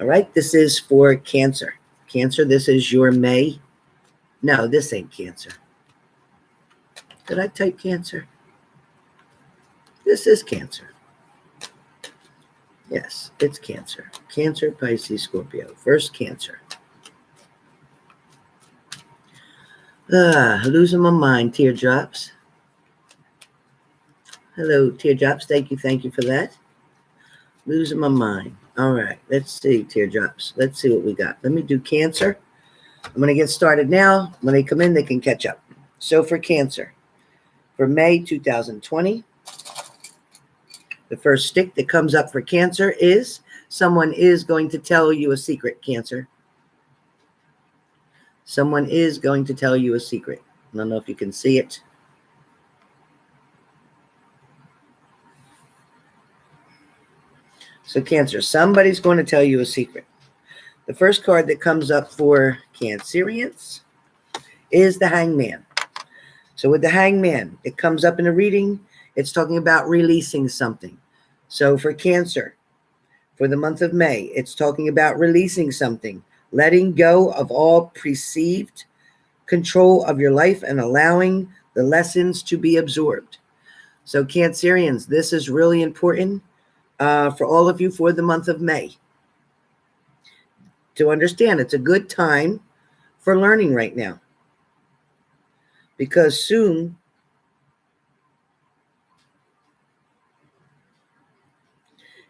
All right, this is for Cancer. Cancer, this is your May. No, this ain't Cancer. Did I type Cancer? This is Cancer. Yes, it's Cancer. Cancer, Pisces, Scorpio. First Cancer. Losing my mind, teardrops. Hello, teardrops. Thank you for that. Losing my mind. All right, let's see, teardrops. Let's see what we got. Let me do Cancer. I'm going to get started now. When they come in, they can catch up. So for Cancer, for May 2020, the first stick that comes up for Cancer is someone is going to tell you a secret, Cancer. Someone is going to tell you a secret. I don't know if you can see it. So Cancer, somebody's going to tell you a secret. The first card that comes up for Cancerians is the Hangman. So with the Hangman, it comes up in a reading. It's talking about releasing something. So for Cancer, for the month of May, it's talking about releasing something, letting go of all perceived control of your life and allowing the lessons to be absorbed. So Cancerians, this is really important for all of you for the month of May. To understand, it's a good time for learning right now. Because soon,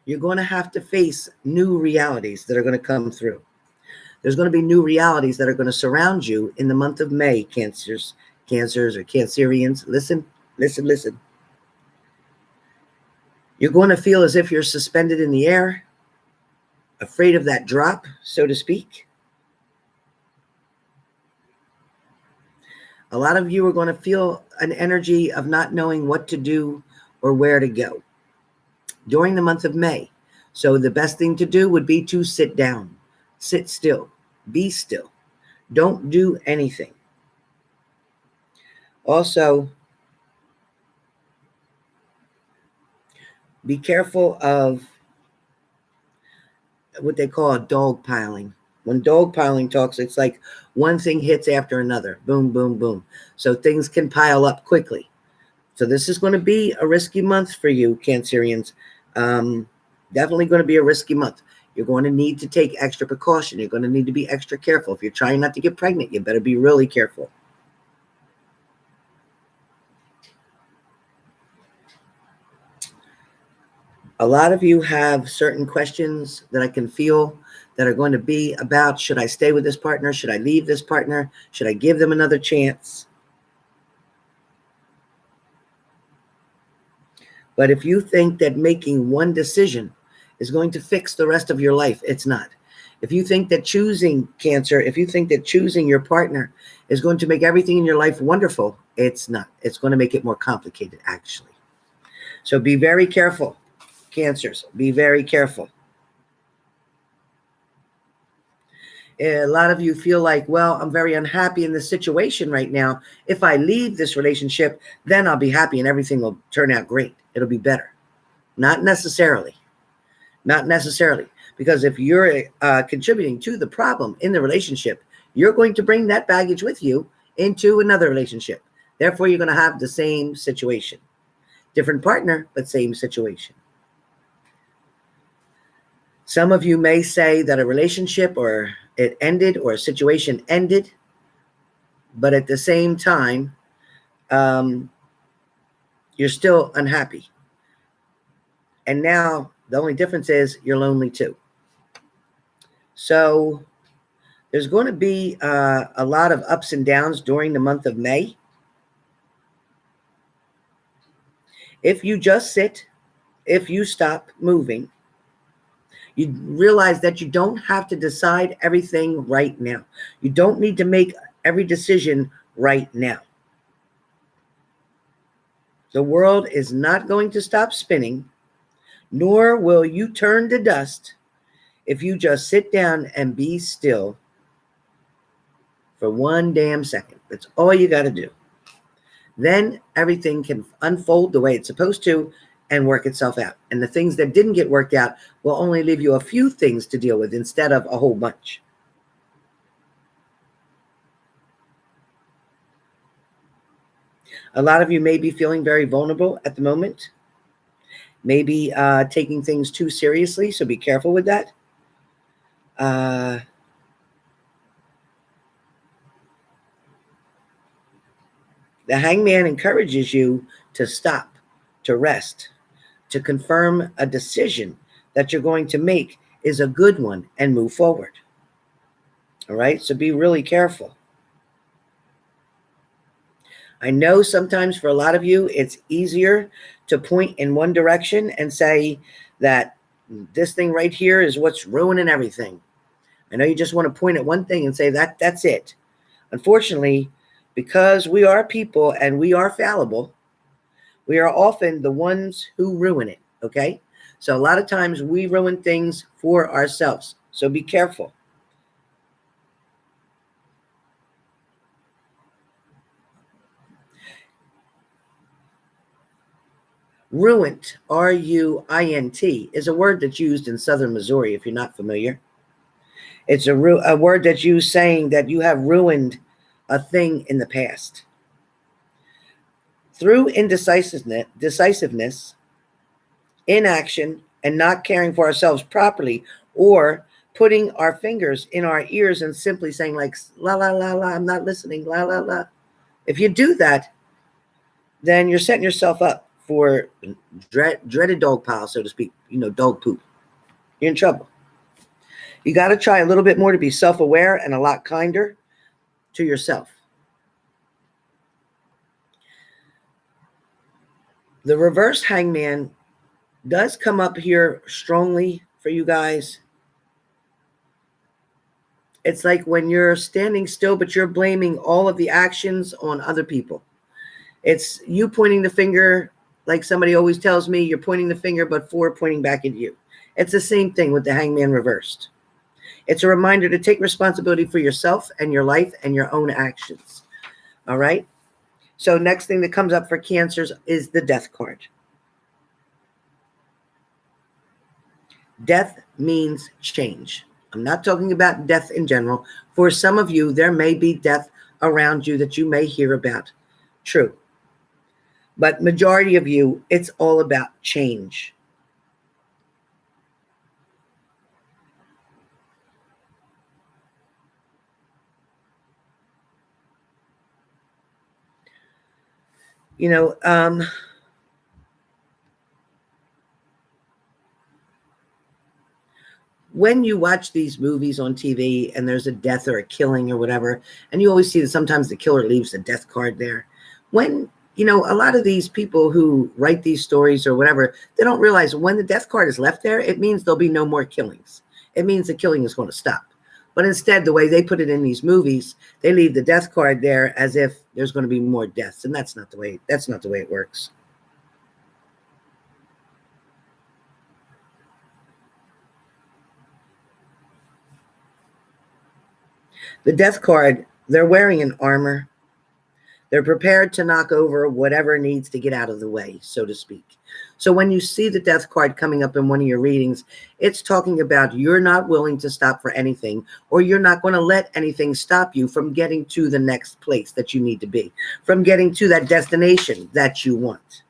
you're going to have to face new realities that are going to come through. There's going to be new realities that are going to surround you in the month of May, Cancers or Cancerians. Listen. You're going to feel as if you're suspended in the air, afraid of that drop, so to speak. A lot of you are going to feel an energy of not knowing what to do or where to go during the month of May. So the best thing to do would be to sit down, sit still, be still. Don't do anything. Also, be careful of what they call dog piling. When dog piling talks, it's like one thing hits after another. Boom, boom, boom. So things can pile up quickly. So this is going to be a risky month for you, Cancerians. Definitely going to be a risky month. You're going to need to take extra precaution. You're going to need to be extra careful. If you're trying not to get pregnant, you better be really careful. A lot of you have certain questions that I can feel that are going to be about, should I stay with this partner? Should I leave this partner? Should I give them another chance? But if you think that making one decision is going to fix the rest of your life, it's not. If you think that choosing Cancer, if you think that choosing your partner is going to make everything in your life wonderful, it's not. It's going to make it more complicated, actually. So be very careful, Cancers. Be very careful. A lot of you feel like, well, I'm very unhappy in this situation right now. If I leave this relationship, then I'll be happy and everything will turn out great. It'll be better. Not necessarily. Not necessarily. Because if you're contributing to the problem in the relationship, you're going to bring that baggage with you into another relationship. Therefore, you're going to have the same situation. Different partner, but same situation. Some of you may say that a relationship or it ended or a situation ended, but at the same time, you're still unhappy. And now the only difference is you're lonely too. So there's going to be a lot of ups and downs during the month of May. If you just sit, if you stop moving, you realize that you don't have to decide everything right now. You don't need to make every decision right now. The world is not going to stop spinning, nor will you turn to dust if you just sit down and be still for one damn second. That's all you got to do. Then everything can unfold the way it's supposed to, and work itself out. And the things that didn't get worked out will only leave you a few things to deal with instead of a whole bunch. A lot of you may be feeling very vulnerable at the moment. Maybe taking things too seriously, so be careful with that. The hangman encourages you to stop, to rest, to confirm a decision that you're going to make is a good one and move forward. All right, so be really careful. I know sometimes for a lot of you, it's easier to point in one direction and say that this thing right here is what's ruining everything. I know you just want to point at one thing and say that's it. Unfortunately, because we are people and we are fallible, we are often the ones who ruin it, okay? So a lot of times we ruin things for ourselves. So be careful. Ruined, R-U-I-N-T, is a word that's used in southern Missouri, if you're not familiar. It's a word that's used saying that you have ruined a thing in the past. Through indecisiveness, inaction, and not caring for ourselves properly, or putting our fingers in our ears and simply saying like, la, la, la, la, I'm not listening, la, la, la. If you do that, then you're setting yourself up for dreaded dog pile, so to speak, dog poop. You're in trouble. You got to try a little bit more to be self-aware and a lot kinder to yourself. The reverse hangman does come up here strongly for you guys. It's like when you're standing still, but you're blaming all of the actions on other people. It's you pointing the finger, like somebody always tells me, you're pointing the finger, but four pointing back at you. It's the same thing with the hangman reversed. It's a reminder to take responsibility for yourself and your life and your own actions. All right? So next thing that comes up for Cancers is the death card. Death means change. I'm not talking about death in general. For some of you, there may be death around you that you may hear about. True. But majority of you, it's all about change. When you watch these movies on TV and there's a death or a killing or whatever, and you always see that sometimes the killer leaves a death card there. When, a lot of these people who write these stories or whatever, they don't realize when the death card is left there, it means there'll be no more killings. It means the killing is going to stop. But instead, the way they put it in these movies, they leave the death card there as if there's going to be more deaths. And that's not the way it works. The death card, they're wearing an armor. They're prepared to knock over whatever needs to get out of the way, so to speak. So when you see the death card coming up in one of your readings, it's talking about you're not willing to stop for anything, or you're not going to let anything stop you from getting to the next place that you need to be, from getting to that destination that you want.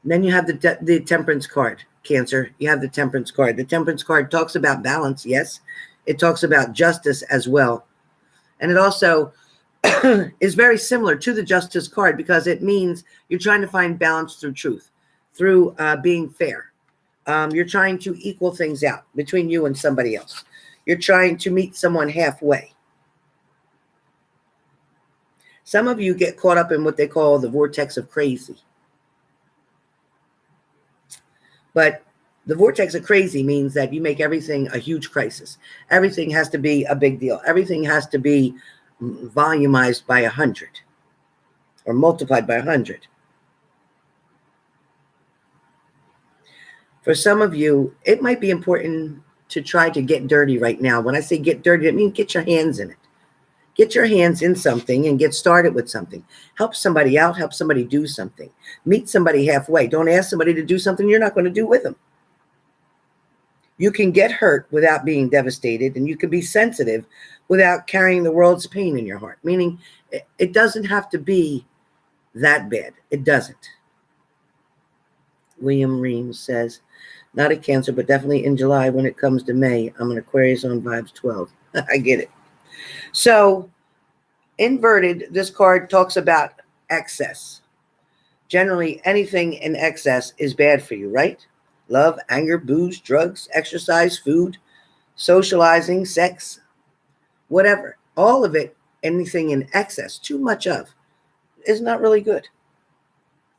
And then you have the Temperance card, Cancer. You have the Temperance card. The Temperance card talks about balance, yes. It talks about justice as well. And it also is very similar to the Justice card because it means you're trying to find balance through truth, through being fair. You're trying to equal things out between you and somebody else. You're trying to meet someone halfway. Some of you get caught up in what they call the vortex of crazy. But the vortex of crazy means that you make everything a huge crisis. Everything has to be a big deal. Everything has to be volumized by 100 or multiplied by 100. For some of you, it might be important to try to get dirty right now. When I say get dirty, it means get your hands in it. Get your hands in something and get started with something. Help somebody out, help somebody do something. Meet somebody halfway. Don't ask somebody to do something you're not going to do with them. You can get hurt without being devastated, and you can be sensitive without carrying the world's pain in your heart. Meaning, it doesn't have to be that bad. It doesn't. William Reams says, not a Cancer, but definitely in July when it comes to May. I'm an Aquarius on vibes 12. I get it. So, inverted, this card talks about excess. Generally, anything in excess is bad for you, right? Love, anger, booze, drugs, exercise, food, socializing, sex, whatever. All of it, anything in excess, too much of, is not really good.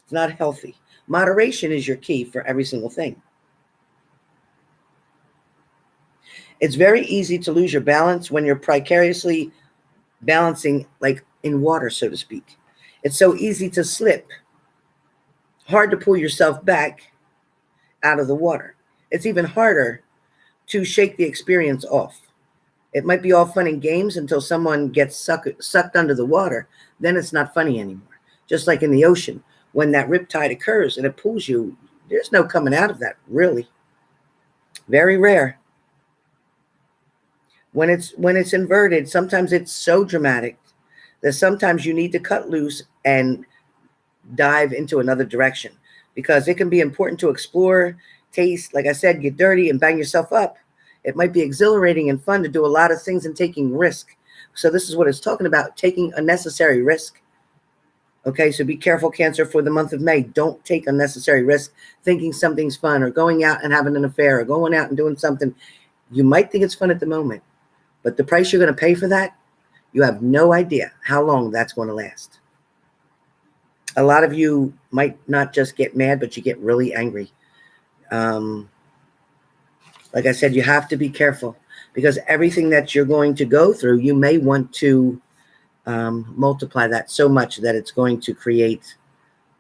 It's not healthy. Moderation is your key for every single thing. It's very easy to lose your balance when you're precariously balancing, like in water, so to speak. It's so easy to slip. Hard to pull yourself back out of the water. It's even harder to shake the experience off. It might be all fun and games until someone gets sucked under the water. Then it's not funny anymore. Just like in the ocean, when that riptide occurs and it pulls you, there's no coming out of that, really. Very rare. When it's inverted, sometimes it's so dramatic that sometimes you need to cut loose and dive into another direction, because it can be important to explore, taste, like I said, get dirty and bang yourself up. It might be exhilarating and fun to do a lot of things and taking risk. So this is what it's talking about, taking unnecessary risk. Okay, so be careful, Cancer, for the month of May. Don't take unnecessary risk thinking something's fun, or going out and having an affair, or going out and doing something. You might think it's fun at the moment, but the price you're going to pay for that, you have no idea how long that's going to last. A lot of you might not just get mad, but you get really angry. Like I said, you have to be careful, because everything that you're going to go through, you may want to multiply that so much that it's going to create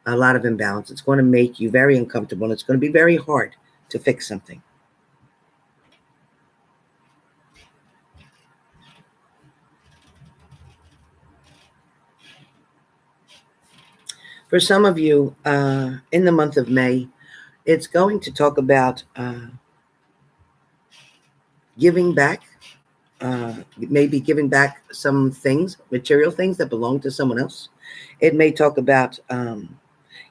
a lot of imbalance. It's going to make you very uncomfortable, and it's going to be very hard to fix something. For some of you, in the month of May, it's going to talk about giving back, maybe giving back some things, material things that belong to someone else. It may talk about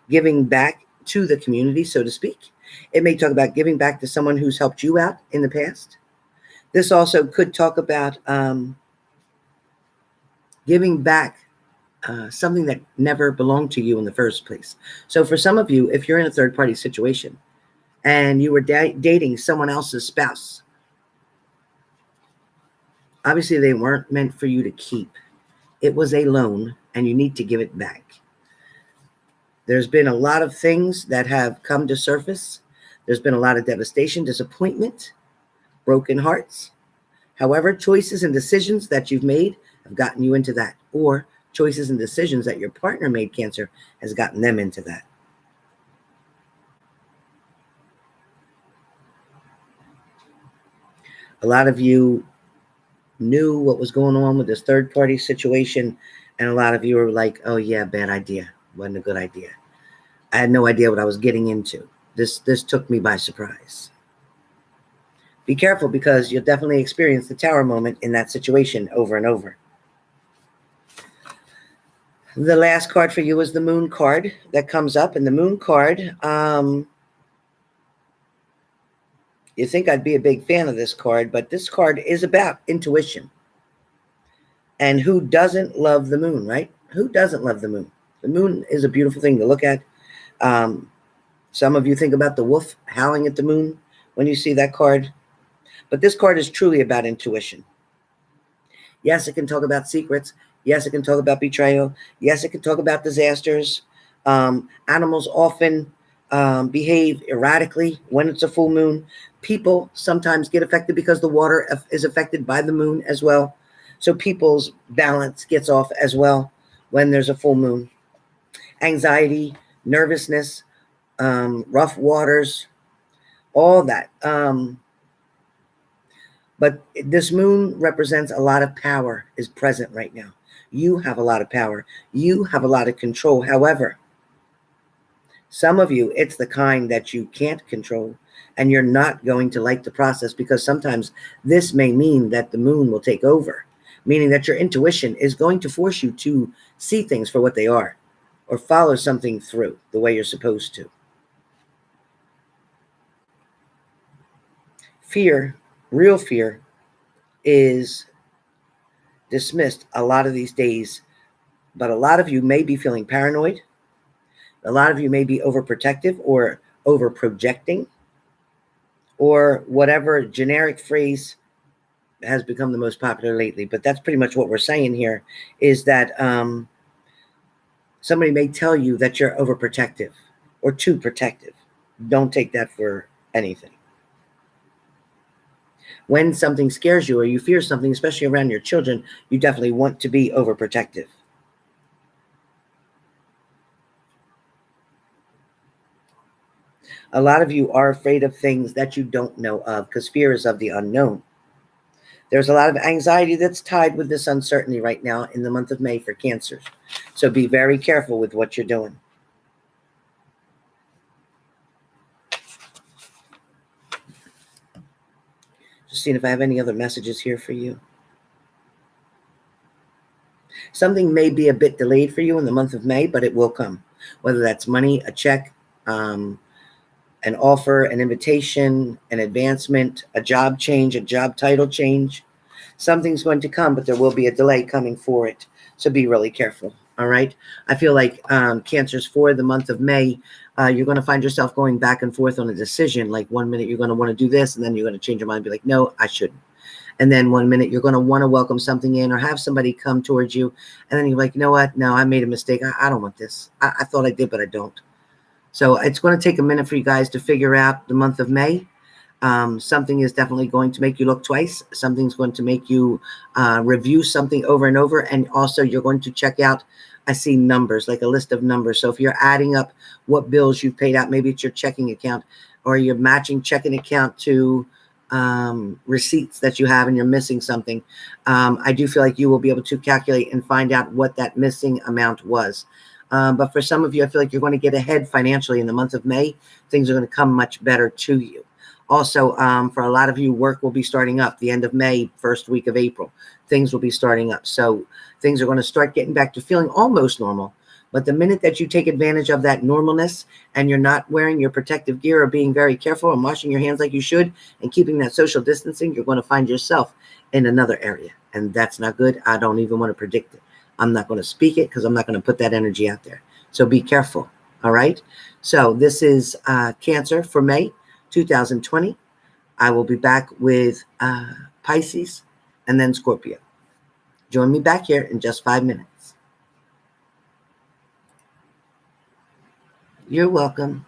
giving back to the community, so to speak. It may talk about giving back to someone who's helped you out in the past. This also could talk about giving back something that never belonged to you in the first place. So for some of you, if you're in a third-party situation and you were dating someone else's spouse, obviously they weren't meant for you to keep. It was a loan, and you need to give it back. There's been a lot of things that have come to surface. There's been a lot of devastation, disappointment, broken hearts. However, choices and decisions that you've made have gotten you into that, or choices and decisions that your partner made, Cancer, has gotten them into that. A lot of you knew what was going on with this third-party situation, and a lot of you were like, oh yeah, bad idea. Wasn't a good idea. I had no idea what I was getting into. This took me by surprise. Be careful, because you'll definitely experience the Tower moment in that situation over and over. The last card for you is the Moon card that comes up. And the Moon card, you think I'd be a big fan of this card, but this card is about intuition. And who doesn't love the moon, right? Who doesn't love the moon? The moon is a beautiful thing to look at. Some of you think about the wolf howling at the moon when you see that card. But this card is truly about intuition. Yes, it can talk about secrets. Yes, it can talk about betrayal. Yes, it can talk about disasters. Animals often behave erratically when it's a full moon. People sometimes get affected because the water is affected by the moon as well. So people's balance gets off as well when there's a full moon. Anxiety, nervousness, rough waters, all that. But this moon represents a lot of power is present right now. You have a lot of power. You have a lot of control. However, some of you, it's the kind that you can't control, and you're not going to like the process, because sometimes this may mean that the moon will take over, meaning that your intuition is going to force you to see things for what they are, or follow something through the way you're supposed to. Fear, real fear, is dismissed a lot of these days, but a lot of you may be feeling paranoid. A lot of you may be overprotective or over projecting, or whatever generic phrase has become the most popular lately. But that's pretty much what we're saying here, is that somebody may tell you that you're overprotective or too protective. Don't take that for anything. When something scares you or you fear something, especially around your children, you definitely want to be overprotective. A lot of you are afraid of things that you don't know of, because fear is of the unknown. There's a lot of anxiety that's tied with this uncertainty right now in the month of May for Cancers. So be very careful with what you're doing. Just seeing if I have any other messages here for you. Something may be a bit delayed for you in the month of May, but it will come. Whether that's money, a check, an offer, an invitation, an advancement, a job change, a job title change. Something's going to come, but there will be a delay coming for it. So be really careful. All right. I feel like Cancers, for the month of May, you're going to find yourself going back and forth on a decision. Like 1 minute you're going to want to do this, and then you're going to change your mind and be like, no, I shouldn't. And then 1 minute you're going to want to welcome something in or have somebody come towards you. And then you're like, you know what? No, I made a mistake. I don't want this. I thought I did, but I don't. So it's going to take a minute for you guys to figure out the month of May. Something is definitely going to make you look twice. Something's going to make you review something over and over. And also you're going to check out, I see numbers, like a list of numbers. So if you're adding up what bills you've paid out, maybe it's your checking account, or you're matching checking account to receipts that you have and you're missing something. I do feel like you will be able to calculate and find out what that missing amount was. But for some of you, I feel like you're going to get ahead financially in the month of May. Things are going to come much better to you. Also, for a lot of you, work will be starting up the end of May, first week of April. Things will be starting up. So things are going to start getting back to feeling almost normal. But the minute that you take advantage of that normalness and you're not wearing your protective gear or being very careful and washing your hands like you should and keeping that social distancing, you're going to find yourself in another area. And that's not good. I don't even want to predict it. I'm not going to speak it because I'm not going to put that energy out there. So be careful. All right. So this is Cancer for May 2020. I will be back with Pisces and then Scorpio. Join me back here in just 5 minutes. You're welcome.